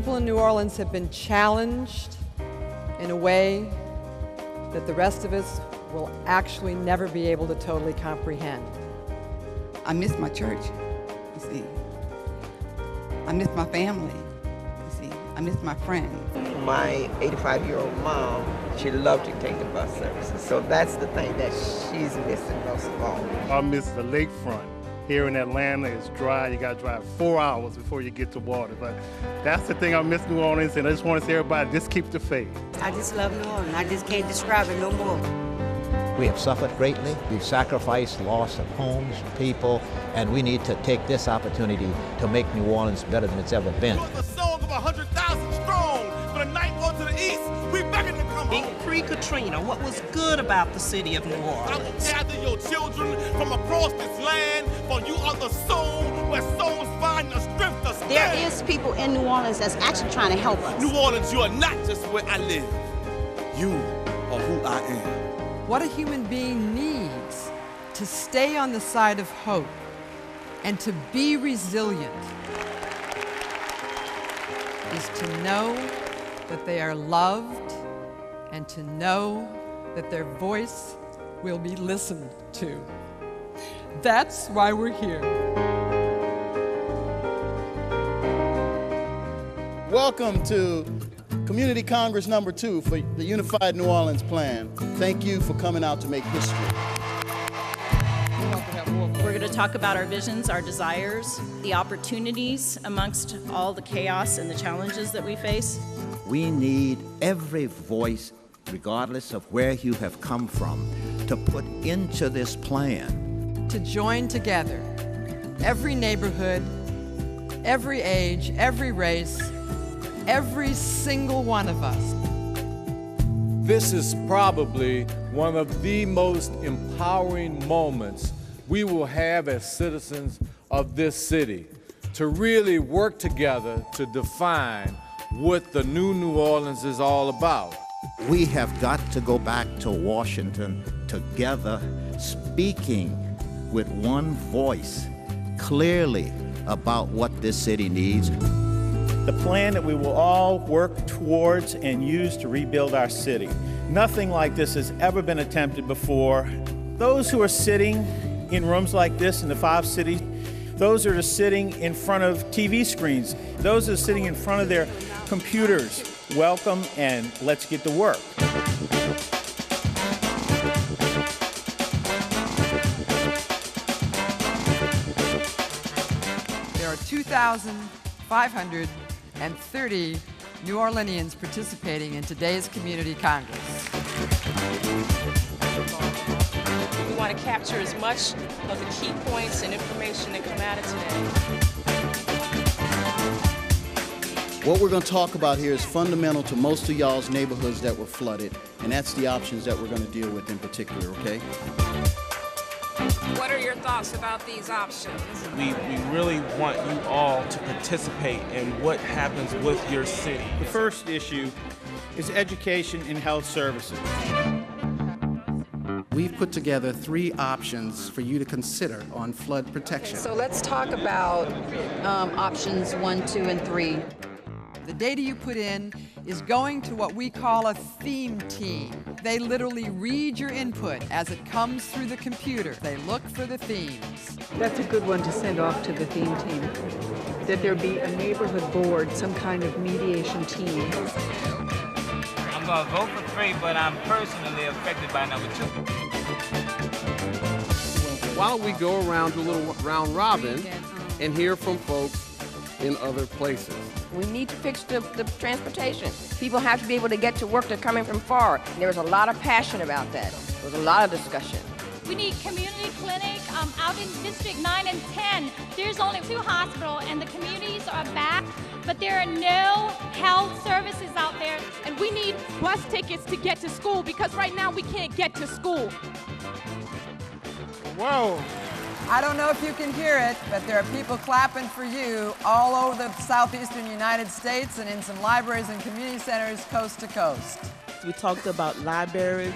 people in New Orleans have been challenged in a way that the rest of us will actually never be able to totally comprehend. I miss my church, you see. I miss my family, you see. I miss my friends. My 85-year-old mom, she loved to take the bus services, so that's the thing that she's missing most of all. I miss the lakefront. Here in Atlanta, it's dry. You got to drive 4 hours before you get to water. But that's the thing I miss New Orleans, and I just want to say everybody, just keep the faith. I just love New Orleans. I just can't describe it no more. We have suffered greatly. We've sacrificed loss of homes, people, and we need to take this opportunity to make New Orleans better than it's ever been. The song of 100,000 strong. For the night on to the east, we begging to come home. Pre-Katrina, what was good about the city of New Orleans? I will gather your children from across this land, for you are the soul where souls find the strength to stand. There is people in New Orleans that's actually trying to help us. New Orleans, you are not just where I live. You are who I am. What a human being needs to stay on the side of hope and to be resilient is to know that they are loved and to know that their voice will be listened to. That's why we're here. Welcome to Community Congress number 2 for the Unified New Orleans Plan. Thank you for coming out to make history. We're going to talk about our visions, our desires, the opportunities amongst all the chaos and the challenges that we face. We need every voice, regardless of where you have come from, to put into this plan. To join together every neighborhood, every age, every race, every single one of us. This is probably one of the most empowering moments we will have as citizens of this city to really work together to define what the new Orleans is all about. We have got to go back to Washington together, speaking with one voice clearly about what this city needs. The plan that we will all work towards and use to rebuild our city. Nothing like this has ever been attempted before. Those who are sitting in rooms like this in the 5 cities, those that are sitting in front of TV screens, those that are sitting in front of their computers, welcome, and let's get to work. There are 2,530 New Orleanians participating in today's Community Congress. We want to capture as much of the key points and information that come out of today. What we're going to talk about here is fundamental to most of y'all's neighborhoods that were flooded, and that's the options that we're going to deal with in particular, okay? What are your thoughts about these options? We really want you all to participate in what happens with your city. The first issue is education and health services. We've put together 3 options for you to consider on flood protection. So let's talk about options 1, 2, and 3. The data you put in is going to what we call a theme team. They literally read your input as it comes through the computer. They look for the themes. That's a good one to send off to the theme team. That there be a neighborhood board, some kind of mediation team. I'm going to vote for 3, but I'm personally affected by number 2. Why don't we go around to a little round robin and hear from folks in other places? We need to fix the transportation. People have to be able to get to work. They're coming from far. There was a lot of passion about that. There was a lot of discussion. We need community clinic out in District 9 and 10. There's only 2 hospitals and the communities are back, but there are no health services out there. And we need bus tickets to get to school because right now we can't get to school. Whoa. I don't know if you can hear it, but there are people clapping for you all over the southeastern United States and in some libraries and community centers coast to coast. We talked about libraries,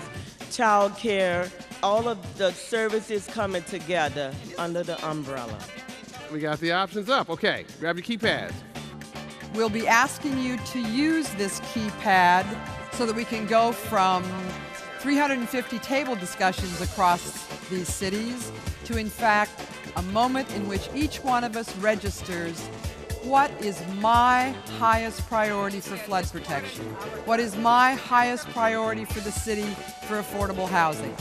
child care, all of the services coming together under the umbrella. We got the options up. Okay, grab your keypads. we'll be asking you to use this keypad so that we can go from 350 table discussions across these cities to, in fact, a moment in which each one of us registers what is my highest priority for flood protection? What is my highest priority for the city for affordable housing?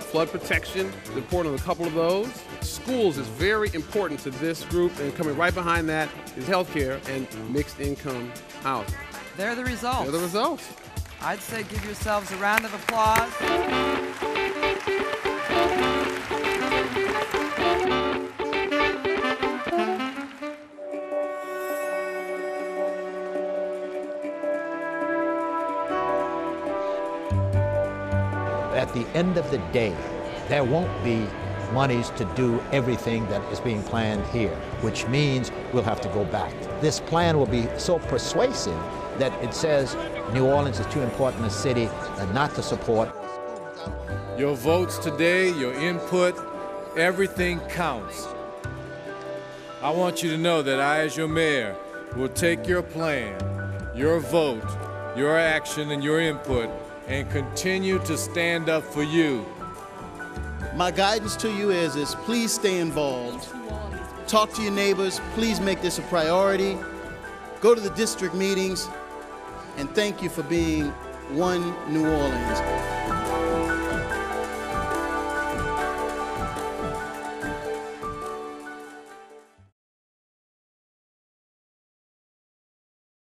Flood protection is important on a couple of those. Schools is very important to this group, and coming right behind that is healthcare and mixed income housing. They're the results. They're the results. I'd say give yourselves a round of applause. At the end of the day, there won't be monies to do everything that is being planned here, which means we'll have to go back. This plan will be so persuasive that it says New Orleans is too important a city not to support. Your votes today, your input, everything counts. I want you to know that I, as your mayor, will take your plan, your vote, your action, and your input and continue to stand up for you. My guidance to you is please stay involved. Talk to your neighbors. Please make this a priority. Go to the district meetings. And thank you for being one New Orleans.